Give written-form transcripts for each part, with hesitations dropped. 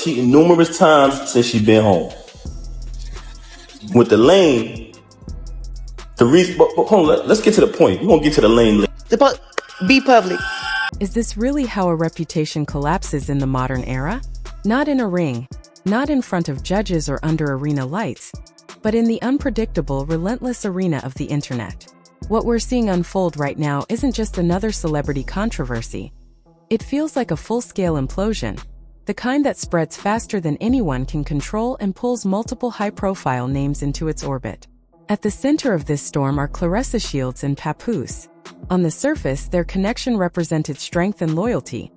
cheating numerous times since she been home. With the lane, the reason, but hold on, let's get to the point. We're gonna get to the lane. Be public. Is this really how a reputation collapses in the modern era? Not in a ring, not in front of judges or under arena lights, but in the unpredictable, relentless arena of the internet. What we're seeing unfold right now isn't just another celebrity controversy. It feels like a full-scale implosion, the kind that spreads faster than anyone can control and pulls multiple high-profile names into its orbit. At the center of this storm are Claressa Shields and Papoose. On the surface, their connection represented strength and loyalty.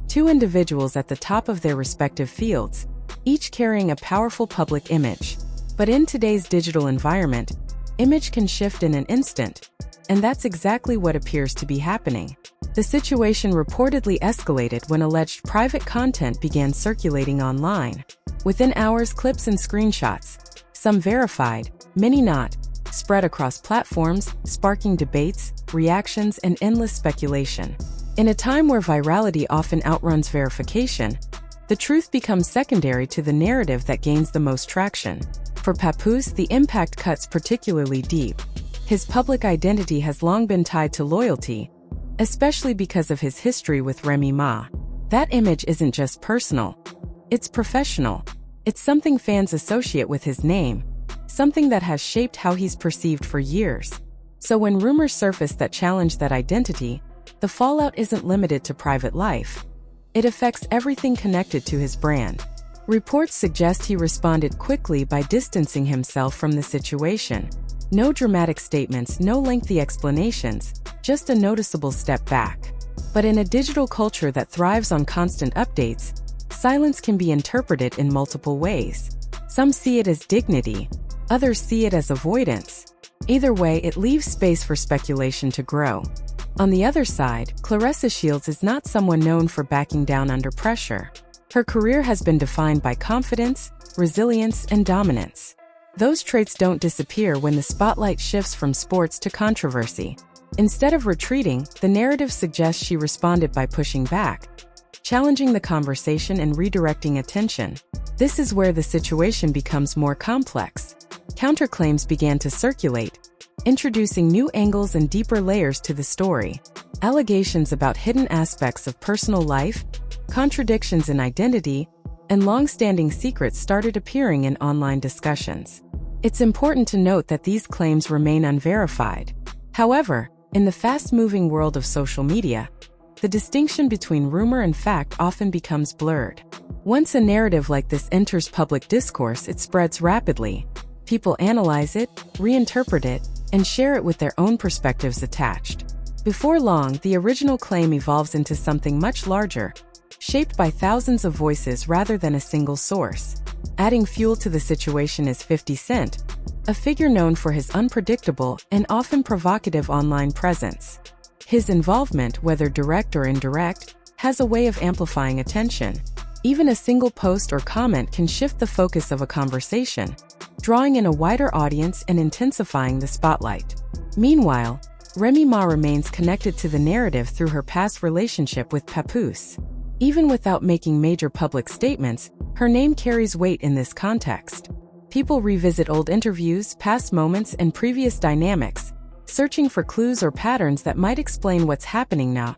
Two individuals at the top of their respective fields, each carrying a powerful public image. But in today's digital environment, image can shift in an instant, and that's exactly what appears to be happening. The situation reportedly escalated when alleged private content began circulating online. Within hours, clips and screenshots, some verified, many not, spread across platforms, sparking debates, reactions, and endless speculation. In a time where virality often outruns verification, the truth becomes secondary to the narrative that gains the most traction. For Papoose, the impact cuts particularly deep. His public identity has long been tied to loyalty, especially because of his history with Remy Ma. That image isn't just personal, it's professional. It's something fans associate with his name, something that has shaped how he's perceived for years. So when rumors surface that challenge that identity, the fallout isn't limited to private life. It affects everything connected to his brand. Reports suggest he responded quickly by distancing himself from the situation. No dramatic statements, no lengthy explanations, just a noticeable step back. But in a digital culture that thrives on constant updates, silence can be interpreted in multiple ways. Some see it as dignity, others see it as avoidance. Either way, it leaves space for speculation to grow. On the other side, Claressa Shields is not someone known for backing down under pressure. Her career has been defined by confidence, resilience, and dominance. Those traits don't disappear when the spotlight shifts from sports to controversy. Instead of retreating, the narrative suggests she responded by pushing back, challenging the conversation and redirecting attention. This is where the situation becomes more complex. Counterclaims began to circulate, introducing new angles and deeper layers to the story. Allegations about hidden aspects of personal life, contradictions in identity, and long-standing secrets started appearing in online discussions. It's important to note that these claims remain unverified. However, in the fast-moving world of social media, the distinction between rumor and fact often becomes blurred. Once a narrative like this enters public discourse, it spreads rapidly. People analyze it, reinterpret it, and share it with their own perspectives attached. Before long, the original claim evolves into something much larger, shaped by thousands of voices rather than a single source. Adding fuel to the situation is 50 Cent, a figure known for his unpredictable and often provocative online presence. His involvement, whether direct or indirect, has a way of amplifying attention. Even a single post or comment can shift the focus of a conversation, drawing in a wider audience and intensifying the spotlight. Meanwhile, Remy Ma remains connected to the narrative through her past relationship with Papoose. Even without making major public statements, her name carries weight in this context. People revisit old interviews, past moments, and previous dynamics, searching for clues or patterns that might explain what's happening now.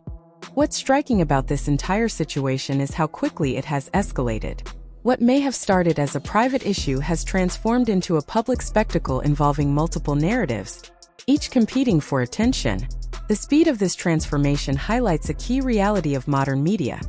What's striking about this entire situation is how quickly it has escalated. What may have started as a private issue has transformed into a public spectacle involving multiple narratives, each competing for attention. The speed of this transformation highlights a key reality of modern media.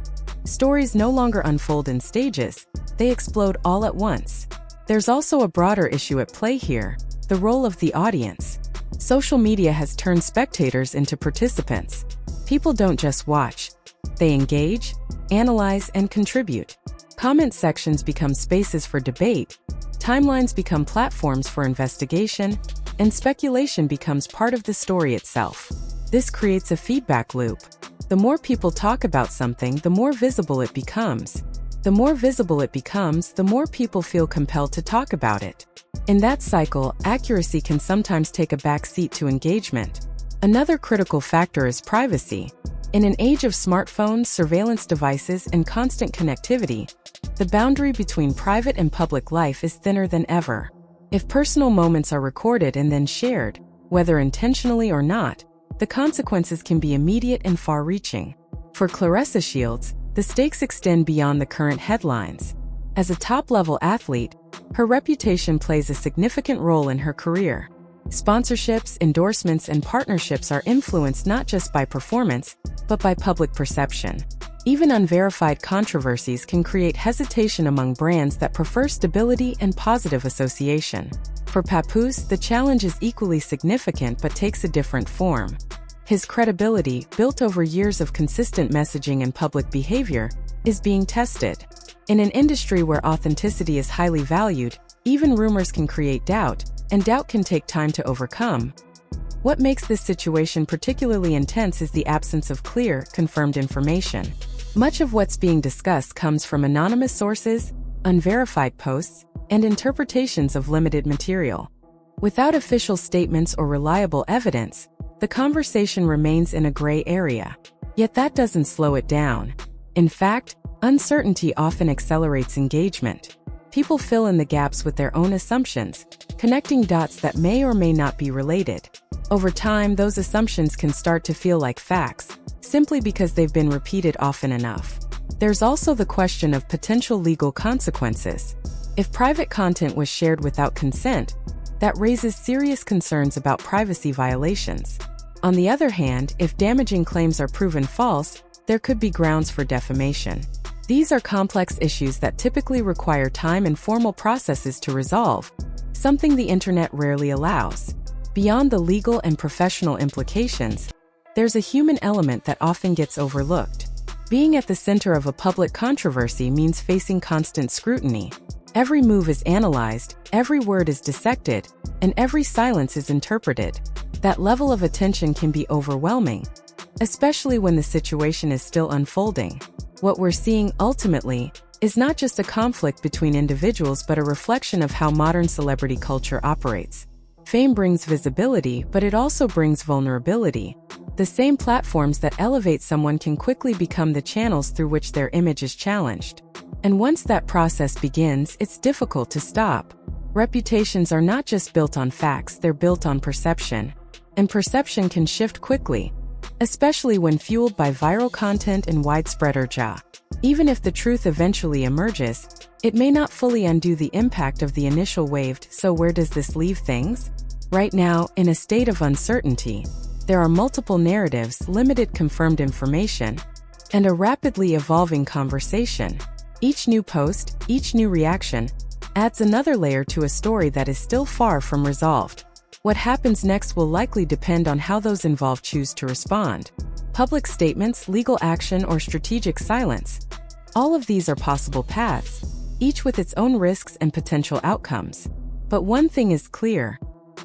Stories no longer unfold in stages, they explode all at once. There's also a broader issue at play here, the role of the audience. Social media has turned spectators into participants. People don't just watch, they engage, analyze, and contribute. Comment sections become spaces for debate, timelines become platforms for investigation, and speculation becomes part of the story itself. This creates a feedback loop. The more people talk about something, the more visible it becomes. The more visible it becomes, the more people feel compelled to talk about it. In that cycle, accuracy can sometimes take a back seat to engagement. Another critical factor is privacy. In an age of smartphones, surveillance devices, and constant connectivity, the boundary between private and public life is thinner than ever. If personal moments are recorded and then shared, whether intentionally or not, the consequences can be immediate and far-reaching. For Claressa Shields, the stakes extend beyond the current headlines. As a top-level athlete, her reputation plays a significant role in her career. Sponsorships, endorsements, and partnerships are influenced not just by performance, but by public perception. Even unverified controversies can create hesitation among brands that prefer stability and positive association. For Papoose, the challenge is equally significant but takes a different form. His credibility, built over years of consistent messaging and public behavior, is being tested. In an industry where authenticity is highly valued, even rumors can create doubt, and doubt can take time to overcome. What makes this situation particularly intense is the absence of clear, confirmed information. Much of what's being discussed comes from anonymous sources, unverified posts, and interpretations of limited material. Without official statements or reliable evidence, the conversation remains in a gray area. Yet that doesn't slow it down. In fact, uncertainty often accelerates engagement. People fill in the gaps with their own assumptions, connecting dots that may or may not be related. Over time, those assumptions can start to feel like facts, simply because they've been repeated often enough. There's also the question of potential legal consequences. If private content was shared without consent, that raises serious concerns about privacy violations. On the other hand, if damaging claims are proven false, there could be grounds for defamation. These are complex issues that typically require time and formal processes to resolve, something the internet rarely allows. Beyond the legal and professional implications, there's a human element that often gets overlooked. Being at the center of a public controversy means facing constant scrutiny. Every move is analyzed, every word is dissected, and every silence is interpreted. That level of attention can be overwhelming, especially when the situation is still unfolding. What we're seeing, ultimately, is not just a conflict between individuals but a reflection of how modern celebrity culture operates. Fame brings visibility, but it also brings vulnerability. The same platforms that elevate someone can quickly become the channels through which their image is challenged. And once that process begins, it's difficult to stop. Reputations are not just built on facts, they're built on perception. And perception can shift quickly, especially when fueled by viral content and widespread urge. Even if the truth eventually emerges, it may not fully undo the impact of the initial wave. So where does this leave things? Right now, in a state of uncertainty, there are multiple narratives, limited confirmed information, and a rapidly evolving conversation. Each new post, each new reaction, adds another layer to a story that is still far from resolved. What happens next will likely depend on how those involved choose to respond. Public statements, legal action, or strategic silence. All of these are possible paths, each with its own risks and potential outcomes. But one thing is clear: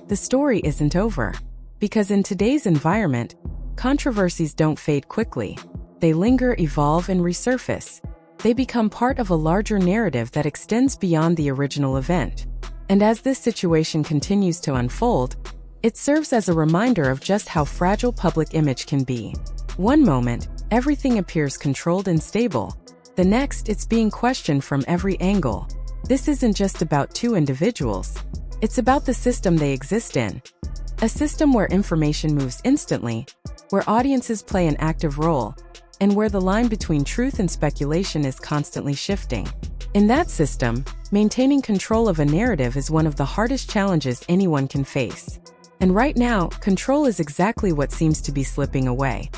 the story isn't over. Because in today's environment, controversies don't fade quickly. They linger, evolve, and resurface. They become part of a larger narrative that extends beyond the original event. And as this situation continues to unfold, it serves as a reminder of just how fragile public image can be. One moment, everything appears controlled and stable. The next, it's being questioned from every angle. This isn't just about two individuals. It's about the system they exist in. A system where information moves instantly, where audiences play an active role, and where the line between truth and speculation is constantly shifting. In that system, maintaining control of a narrative is one of the hardest challenges anyone can face. And right now, control is exactly what seems to be slipping away.